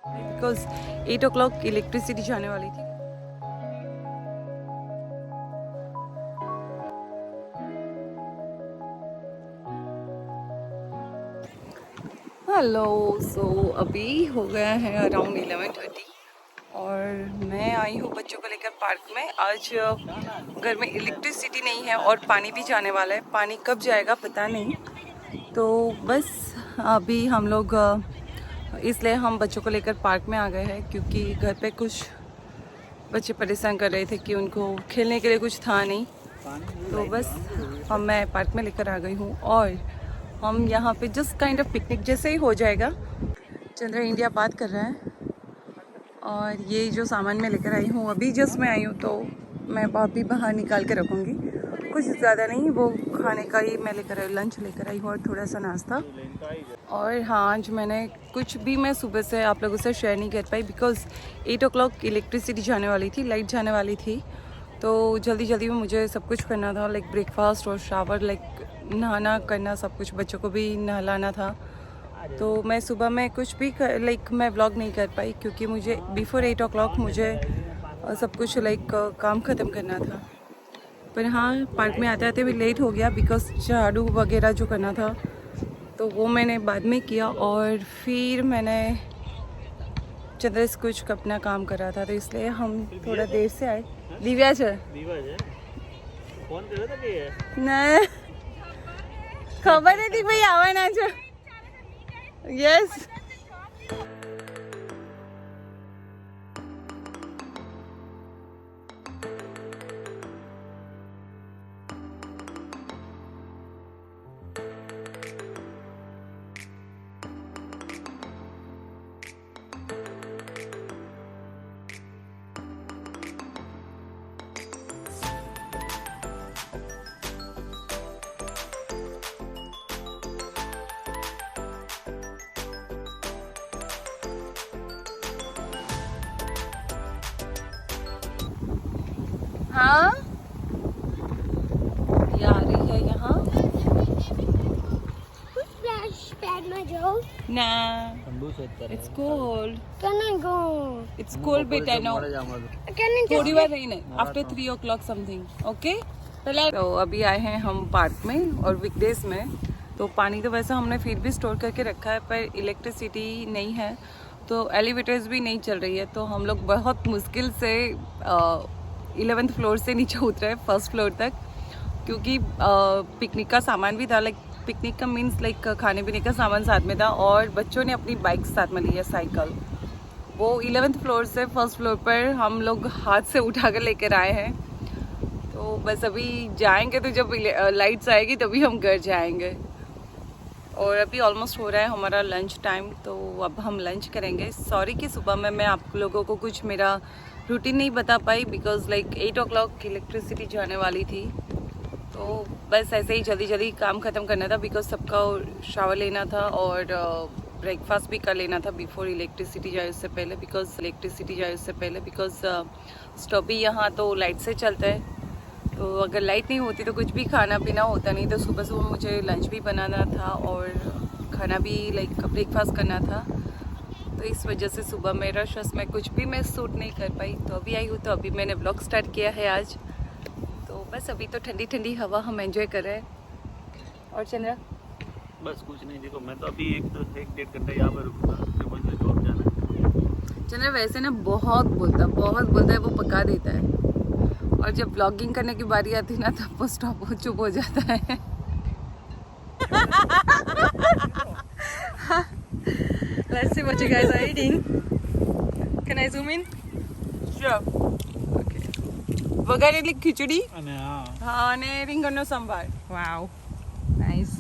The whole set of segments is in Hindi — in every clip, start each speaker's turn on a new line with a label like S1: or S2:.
S1: बिकॉज 8 o'clock इलेक्ट्रिसिटी जाने वाली थी। हेलो, सो अभी हो गया है अराउंड 11:30 और मैं आई हूँ बच्चों को लेकर पार्क में। आज घर में इलेक्ट्रिसिटी नहीं है और पानी भी जाने वाला है। पानी कब जाएगा पता नहीं, तो बस अभी हम लोग इसलिए हम बच्चों को लेकर पार्क में आ गए हैं, क्योंकि घर पे कुछ बच्चे परेशान कर रहे थे कि उनको खेलने के लिए कुछ था नहीं। तो बस मैं पार्क में लेकर आ गई हूँ और हम यहाँ पे जस्ट काइंड ऑफ पिकनिक जैसे ही हो जाएगा। चंद्र इंडिया बात कर रहा है और ये जो सामान मैं लेकर आई हूँ, अभी जस्ट मैं आई हूँ तो मैं अभी बाहर निकाल के रखूँगी। कुछ ज़्यादा नहीं, वो खाने का ही मैं लेकर आई, लंच लेकर आई हूँ और थोड़ा सा नाश्ता। और हाँ, आज मैंने कुछ भी मैं सुबह से आप लोगों से शेयर नहीं कर पाई, बिकॉज़ 8 o'clock इलेक्ट्रिसिटी जाने वाली थी, लाइट जाने वाली थी। तो जल्दी जल्दी में मुझे सब कुछ करना था, लाइक ब्रेकफास्ट और शावर, लाइक नहाना करना, सब कुछ, बच्चों को भी नहलाना था। तो मैं सुबह में कुछ भी मैं व्लॉग नहीं कर पाई, क्योंकि मुझे बिफोर 8 o'clock मुझे सब कुछ काम ख़त्म करना था। पर हाँ, पार्क में आते आते भी लेट हो गया, बिकॉज झाड़ू वगैरह जो करना था तो वो मैंने बाद में किया और फिर मैंने चंद्र से कुछ अपना काम करा था, तो इसलिए हम थोड़ा देर से आए। दिव्या
S2: फोन કર્યો તો કે
S1: ના ખબર નથી ભાઈ આવવાના છે। યસ, हाँ ये आ रही है यहाँ ना। It's cold.
S3: Can I go?
S1: It's cold बेटा now.
S3: Can I
S1: थोड़ी बार रही ना, आफ्टर 3 o'clock समथिंग, ओके। तो अभी आए हैं हम पार्क में और वीकडेज में। तो पानी तो वैसे हमने फिर भी स्टोर करके रखा है, पर इलेक्ट्रिसिटी नहीं है तो एलिवेटर्स भी नहीं चल रही है। तो हम लोग बहुत मुश्किल से 11th फ्लोर से नीचे उतरे 1st फ्लोर तक, क्योंकि पिकनिक का सामान भी था। लाइक पिकनिक का मीन्स लाइक खाने पीने का सामान साथ में था और बच्चों ने अपनी बाइक साथ में ली है, साइकिल। वो 11th फ्लोर से 1st फ्लोर पर हम लोग हाथ से उठा कर लेकर आए हैं। तो बस अभी जाएंगे, तो जब लाइट्स आएगी तभी हम घर जाएंगे। और अभी ऑलमोस्ट हो रहा है हमारा लंच टाइम, तो अब हम लंच करेंगे। सॉरी कि सुबह में मैं आप लोगों को कुछ मेरा रूटीन नहीं बता पाई, बिकॉज लाइक 8 o'clock इलेक्ट्रिसिटी जाने वाली थी। तो बस ऐसे ही जल्दी जल्दी काम ख़त्म करना था, बिकॉज सबका शावर लेना था और ब्रेकफास्ट भी कर लेना था बिफोर इलेक्ट्रिसिटी जाए उससे पहले, बिकॉज स्टोव भी यहाँ तो लाइट से चलता है। तो अगर लाइट नहीं होती तो कुछ भी खाना पीना होता नहीं। तो सुबह सुबह मुझे लंच भी बनाना था और खाना भी लाइक ब्रेकफास्ट करना था। तो इस वजह से सुबह मेरा रश में कुछ भी मैं शूट नहीं कर पाई। तो अभी आई हूँ, तो अभी मैंने व्लॉग स्टार्ट किया है आज। तो बस अभी तो ठंडी ठंडी हवा हम एंजॉय कर रहे हैं। और चंद्रा
S2: बस कुछ नहीं, देखो मैं तो अभी एक डेढ़ घंटा यहाँ पर रुकूंगा, फिर मुझे जॉब जाना है।
S1: चंद्रा वैसे ना बहुत बोलता है, वो पका देता है, और जब ब्लॉगिंग करने की बारी आती है ना तब वो स्टॉप हो चुप हो जाता है।
S3: Let's see what you guys are eating. Can I zoom in?
S1: Sure. Okay. વઘારેલી ખીચડી
S2: અને
S1: હા અને રીંગણનો સંભાર.
S3: Wow. Nice.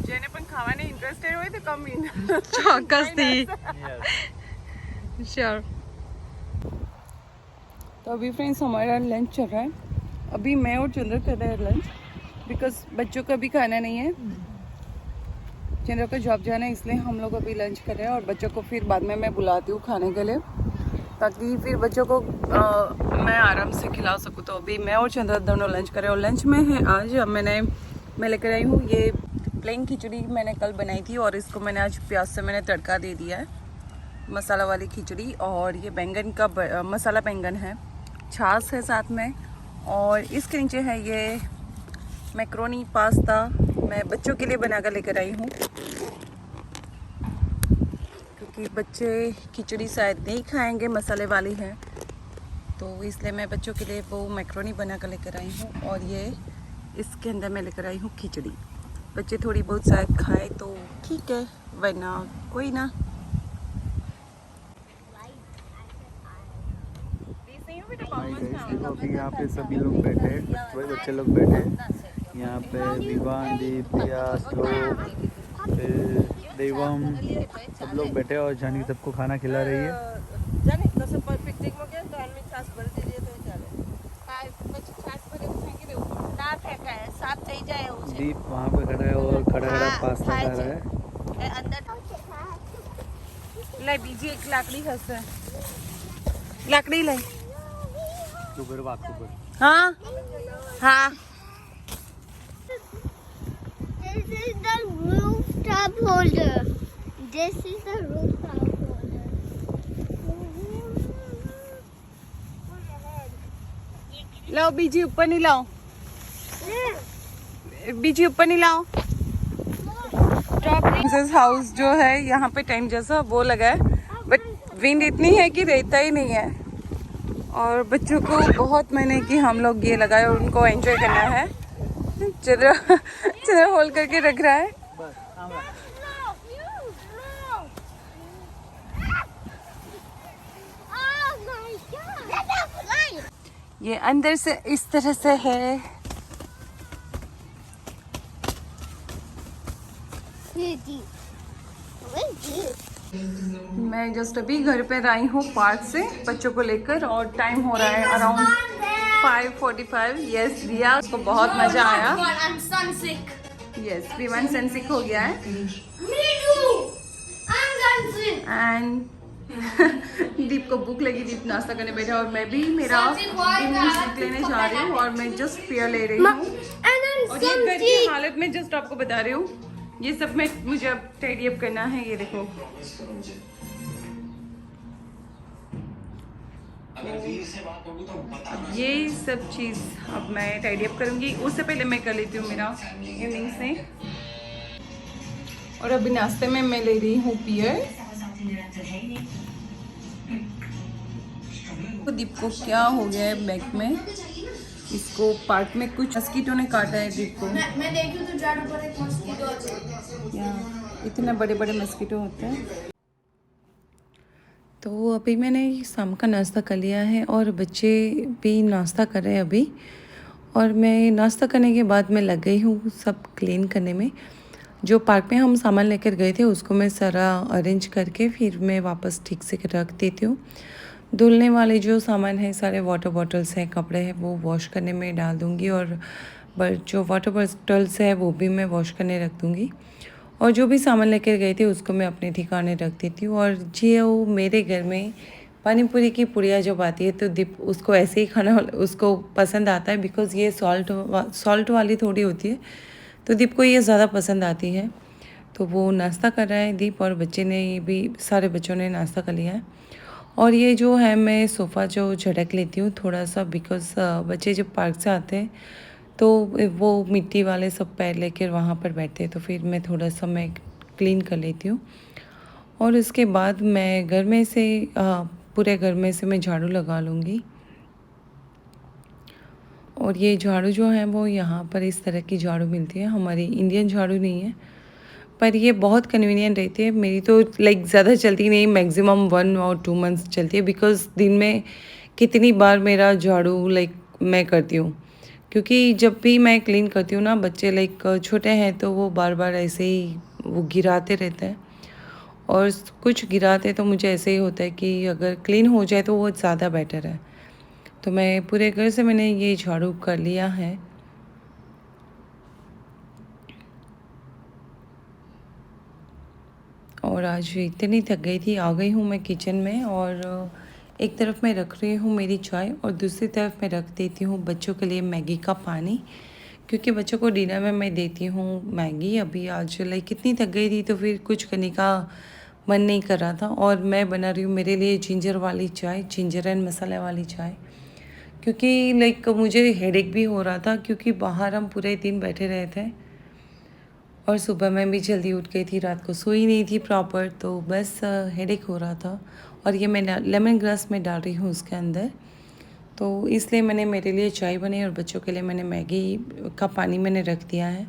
S1: જેને પણ ખાવાની ઇન્ટરેસ્ટેડ હોય તો કમ ઇન.
S3: ચોક્કસથી. Sure.
S1: तो अभी फ्रेंड्स हमारा लंच चल रहा है। अभी मैं और चंद्र कर रहे हैं लंच, बिकॉज बच्चों का भी खाना नहीं है। चंद्र को जॉब जाना है, इसलिए हम लोग अभी लंच कर रहे हैं और बच्चों को फिर बाद में मैं बुलाती हूँ खाने के लिए, ताकि फिर बच्चों को मैं आराम से खिला सकूँ। तो अभी मैं और चंद्र दोनों लंच कर रहे हैं और लंच में है आज मैं लेकर आई हूँ ये प्लेन खिचड़ी मैंने कल बनाई थी और इसको मैंने आज प्याज से मैंने तड़का दे दिया है, मसाला वाली खिचड़ी। और ये बैंगन का मसाला बैंगन है, छाछ है साथ में। और इसके नीचे है ये मैक्रोनी पास्ता, मैं बच्चों के लिए बना कर लेकर आई हूँ क्योंकि बच्चे खिचड़ी शायद नहीं खाएंगे, मसाले वाली है, तो इसलिए मैं बच्चों के लिए वो मैक्रोनी बना कर लेकर आई हूँ। और ये इसके अंदर मैं लेकर आई हूँ खिचड़ी। बच्चे थोड़ी बहुत शायद खाए तो ठीक है, वरना कोई ना।
S4: अभी यहाँ पे सभी लोग बैठे हैं, बच्चे लोग बैठे हैं यहाँ पे। विवान, दीप, प्रिया, श्लोक, फिर देवम, सब लोग बैठे हैं और जानी सबको खाना खिला रही है। दीप वहाँ पे खड़ा है और खड़ा खड़ा पास्ता खा रहा है।
S1: लाई बीजी एक लाकड़ी हंसे, लाकड़ी लाई। हाँ हाँ।
S5: This is the rooftop holder. This is the rooftop holder.
S1: लाओ बीजी ऊपर नहीं लाओ, बीजी ऊपर नहीं लाओ। प्रिंसेस हाउस जो है यहाँ पे टेंट जैसा वो लगा है, बट विंड इतनी है कि रहता ही नहीं है। और बच्चों को बहुत महीने की हम लोग ये लगाए और उनको एंजॉय करना है। चलो होल्ड करके रख रहा है।
S5: Oh my God!
S1: ये अंदर से इस तरह से है। मैं जस्ट अभी घर पे आई हूँ पार्क से बच्चों को लेकर और टाइम हो रहा है अराउंड 5:45। यस रिया को बहुत मजा आया। यस विमान सनसिक हो गया है एंड दीप को भूख लगी, दीप नाश्ता करने बैठा और मैं भी मेरा इवनिंग स्लीप लेने जा रही हूँ और मैं जस्ट फेयर ले रही हूँ। और ये घर की हालत में जस्ट आपको बता रही हूँ, ये सब में मुझे अब टाइडी अप करना है। ये देखो ये सब चीज़ अब मैं टाइडी अप करूँगी, उससे पहले मैं कर लेती हूँ मेरा इवनिंग से। और अभी नाश्ते में मैं ले रही हूँ पियर। तो दीप को क्या हो गया है बैक में, इसको पार्क में कुछ मस्कीटो ने काटा है दीप को।
S5: मैं देखी तो झाड़ू पर एक मस्कीटो है।
S1: यहाँ इतने बड़े बड़े मस्कीटो होते हैं। तो अभी मैंने शाम का नाश्ता कर लिया है और बच्चे भी नाश्ता कर रहे हैं अभी। और मैं नाश्ता करने के बाद मैं लग गई हूँ सब क्लीन करने में। जो पार्क में हम सामान लेकर गए थे उसको मैं सारा अरेंज करके फिर मैं वापस ठीक से रख देती हूँ। धुलने वाले जो सामान है सारे वाटर बॉटल्स हैं, कपड़े हैं, वो वॉश करने में डाल दूँगी। और जो वाटर बॉटल्स है वो भी मैं वॉश करने रख दूँगी। और जो भी सामान लेकर गए थे उसको मैं अपने ठिकाने रख देती हूँ। और जो मेरे घर में पानी पूरी की पुड़िया जब आती है तो दीप उसको ऐसे ही खाना उसको पसंद आता है, बिकॉज़ ये सॉल्ट वाली थोड़ी होती है, तो दीप को ये ज़्यादा पसंद आती है। तो वो नाश्ता कर रहा है दीप और बच्चे ने भी, सारे बच्चों ने नाश्ता कर लिया है। और ये जो है मैं सोफ़ा जो झटक लेती हूँ थोड़ा सा, बिकॉज़ बच्चे जब पार्क से आते हैं तो वो मिट्टी वाले सब पैर लेकर वहाँ पर बैठते हैं, तो फिर मैं थोड़ा सा मैं क्लीन कर लेती हूँ। और उसके बाद मैं घर में से पूरे घर में से मैं झाड़ू लगा लूँगी। और ये झाड़ू जो है वो यहाँ पर इस तरह की झाड़ू मिलती है, हमारी इंडियन झाड़ू नहीं है, पर ये बहुत कन्वीनियंट रहती है। मेरी तो लाइक ज़्यादा चलती नहीं, मैक्सिमम 1 और 2 मंथ्स चलती है, बिकॉज़ दिन में कितनी बार मेरा झाड़ू लाइक मैं करती हूँ। क्योंकि जब भी मैं क्लीन करती हूँ ना, बच्चे लाइक छोटे हैं तो वो बार बार ऐसे ही वो गिराते रहते हैं और कुछ गिराते तो मुझे ऐसे ही होता है कि अगर क्लीन हो जाए तो वो ज़्यादा बेटर है। तो मैं पूरे घर से मैंने ये झाड़ू कर लिया है। और आज इतनी थक गई थी, आ गई हूँ मैं किचन में और एक तरफ मैं रख रही हूँ मेरी चाय और दूसरी तरफ मैं रख देती हूँ बच्चों के लिए मैगी का पानी, क्योंकि बच्चों को डिनर में मैं देती हूँ मैगी। अभी आज लाइक कितनी थक गई थी तो फिर कुछ करने का मन नहीं कर रहा था, और मैं बना रही हूँ मेरे लिए जिंजर वाली चाय, जिंजर एंड मसाला वाली चाय, क्योंकि लाइक मुझे हेडेक भी हो रहा था, क्योंकि बाहर हम पूरे दिन बैठे रहे थे और सुबह मैं भी जल्दी उठ गई थी, रात को सोई नहीं थी प्रॉपर, तो बस हेडेक हो रहा था। और ये मैं लेमन ग्रास में डाल रही हूँ उसके अंदर, तो इसलिए मैंने मेरे लिए चाय बनाई और बच्चों के लिए मैंने मैगी का पानी मैंने रख दिया है।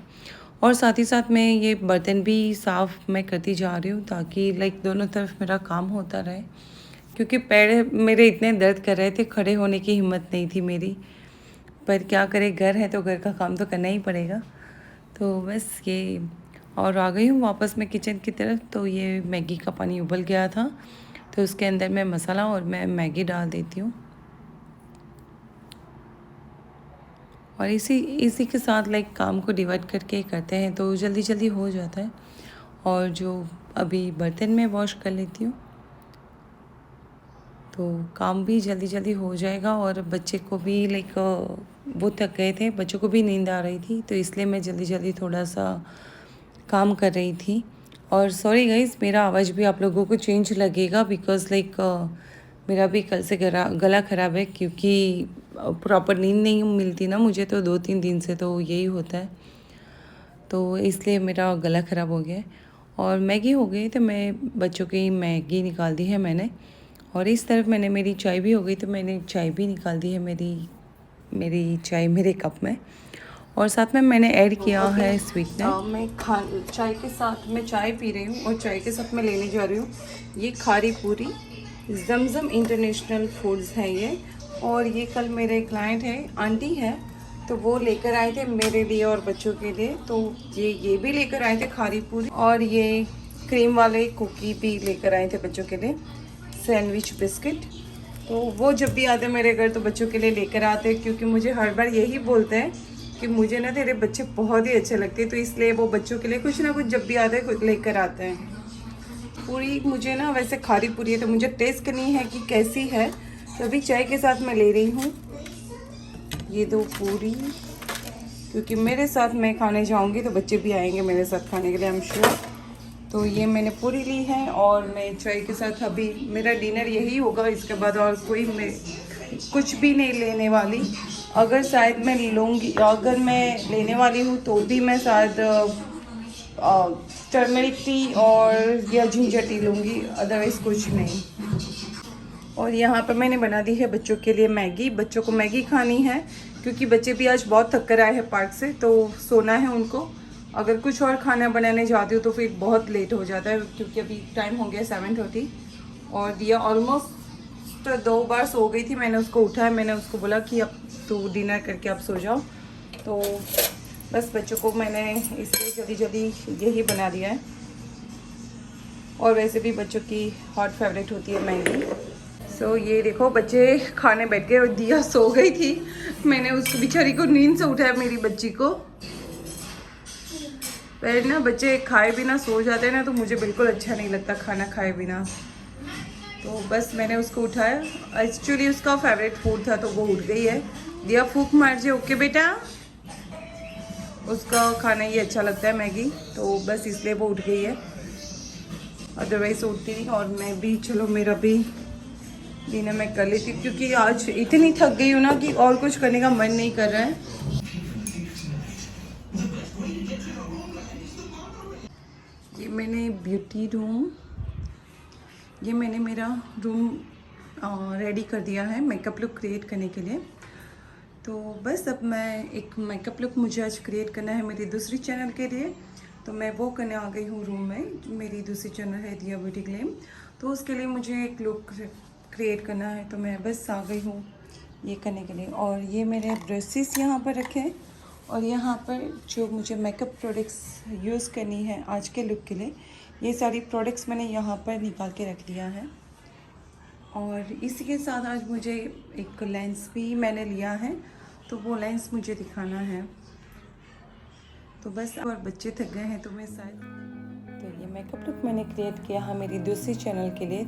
S1: और साथ ही साथ मैं ये बर्तन भी साफ़ मैं करती जा रही हूँ, ताकि लाइक दोनों तरफ मेरा काम होता रहे, क्योंकि पैर मेरे इतने दर्द कर रहे थे, खड़े होने की हिम्मत नहीं थी मेरी, पर क्या करें, घर है तो घर का काम तो करना ही पड़ेगा। तो बस ये, और आ गई हूँ वापस मैं किचन की तरफ। तो ये मैगी का पानी उबल गया था, तो उसके अंदर मैं मसाला और मैं मैगी डाल देती हूँ, और इसी के साथ लाइक काम को डिवाइड करके करते हैं तो जल्दी जल्दी हो जाता है। और जो अभी बर्तन में वॉश कर लेती हूँ तो काम भी जल्दी जल्दी हो जाएगा। और बच्चे को भी लाइक वो थक गए थे, बच्चों को भी नींद आ रही थी, तो इसलिए मैं जल्दी जल्दी थोड़ा सा काम कर रही थी। और सॉरी गाइस, मेरा आवाज़ भी आप लोगों को चेंज लगेगा, बिकॉज़ लाइक मेरा भी कल से गला ख़राब है, क्योंकि प्रॉपर नींद नहीं मिलती ना मुझे, तो 2-3 दिन से तो यही होता है, तो इसलिए मेरा गला ख़राब हो गया है। और मैगी हो गई, तो मैं बच्चों की मैगी निकाल दी है मैंने, और इस तरफ मैंने मेरी चाय भी हो गई, तो मैंने चाय भी निकाल दी है मेरी चाय मेरे कप में। और साथ में मैंने ऐड किया है स्वीटनर। मैं चाय के साथ मैं चाय पी रही हूँ, और चाय के साथ मैं लेने जा रही हूँ ये खारी पूरी, जमजम इंटरनेशनल फूड्स है ये। और ये कल मेरे क्लाइंट है, आंटी है, तो वो लेकर आए थे मेरे लिए और बच्चों के लिए, तो ये भी लेकर आए थे खारी पूरी, और ये क्रीम वाले कुकी भी लेकर आए थे बच्चों के लिए, सैंडविच बिस्किट। तो वो जब भी आते मेरे घर तो बच्चों के लिए लेकर आते, क्योंकि मुझे हर बार यही बोलते हैं कि मुझे ना तेरे बच्चे बहुत ही अच्छे लगते हैं, तो इसलिए वो बच्चों के लिए कुछ ना कुछ जब भी आते हैं कुछ लेकर आते हैं। पूरी मुझे ना वैसे खारी पूरी है, तो मुझे टेस्ट करनी है कि कैसी है, तो अभी चाय के साथ मैं ले रही हूँ ये 2 पूरी, क्योंकि मेरे साथ मैं खाने जाऊँगी तो बच्चे भी आएंगे मेरे साथ खाने के लिए, आई एम श्योर। तो ये मैंने पूरी ली है, और मैं चाय के साथ अभी मेरा डिनर यही होगा, इसके बाद और कोई मैं कुछ भी नहीं लेने वाली। अगर शायद मैं लूँगी, अगर मैं लेने वाली हूँ तो भी मैं शायद टर्मरिक टी और या जिंजर टी लूँगी, अदरवाइज़ कुछ नहीं। और यहाँ पर मैंने बना दी है बच्चों के लिए मैगी। बच्चों को मैगी खानी है, क्योंकि बच्चे भी आज बहुत थक कर आए हैं पार्क से, तो सोना है उनको। अगर कुछ और खाना बनाने जाती हूँ तो फिर बहुत लेट हो जाता है, क्योंकि अभी टाइम हो गया 7:30, और दिया ऑलमोस्ट 2 बार सो गई थी। मैंने उसको उठाया, मैंने उसको बोला कि अब तू डिनर करके अब सो जाओ, तो बस बच्चों को मैंने इसलिए जल्दी जल्दी यही बना दिया है। और वैसे भी बच्चों की हॉट फेवरेट होती है मैगी। सो ये देखो बच्चे खाने बैठ गए, और दिया सो गई थी, मैंने उसको बेचारी को नींद से उठाया, मेरी बच्ची को। पर ना बच्चे खाए बिना सो जाते हैं ना, तो मुझे बिल्कुल अच्छा नहीं लगता खाना खाए बिना, तो बस मैंने उसको उठाया। एक्चुअली उसका फेवरेट फूड था, तो वो उठ गई है। दिया फूक मार जे, ओके बेटा, उसका खाना ही अच्छा लगता है मैगी, तो बस इसलिए वो उठ गई है, अदरवाइज उठती नहीं। और मैं भी, चलो मेरा भी डिनर मैं कर लेती हूँ, क्योंकि आज इतनी थक गई हूँ ना कि और कुछ करने का मन नहीं कर रहा है। ये मैंने ब्यूटी रूम, ये मैंने मेरा रूम रेडी कर दिया है मेकअप लुक क्रिएट करने के लिए। तो बस अब मैं एक मेकअप लुक मुझे आज क्रिएट करना है मेरी दूसरी चैनल के लिए, तो मैं वो करने आ गई हूँ रूम में। मेरी दूसरी चैनल है दिया ब्यूटी ग्लैम, तो उसके लिए मुझे एक लुक क्रिएट करना है, तो मैं बस आ गई हूँ ये करने के लिए। और ये मेरे ब्रशेस यहाँ पर रखे हैं, और यहाँ पर जो मुझे मेकअप प्रोडक्ट्स यूज़ करनी है आज के लुक के लिए, ये सारी प्रोडक्ट्स मैंने यहाँ पर निकाल के रख दिया है। और इसी के साथ आज मुझे एक लेंस भी मैंने लिया है, तो वो लेंस मुझे दिखाना है। तो बस, और बच्चे थक गए हैं तो मैं शायद, तो ये मेकअप लुक मैंने क्रिएट किया है मेरी दूसरी चैनल के लिए,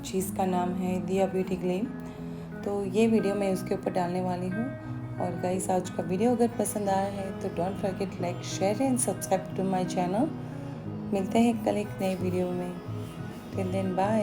S1: जिसका नाम है दिया ब्यूटी ग्लैम। तो ये वीडियो मैं उसके ऊपर डालने वाली हूँ। और गाइस आज का वीडियो अगर पसंद आया है तो don't forget like share and subscribe to my channel. मिलते हैं कल एक नए वीडियो में। Till then bye.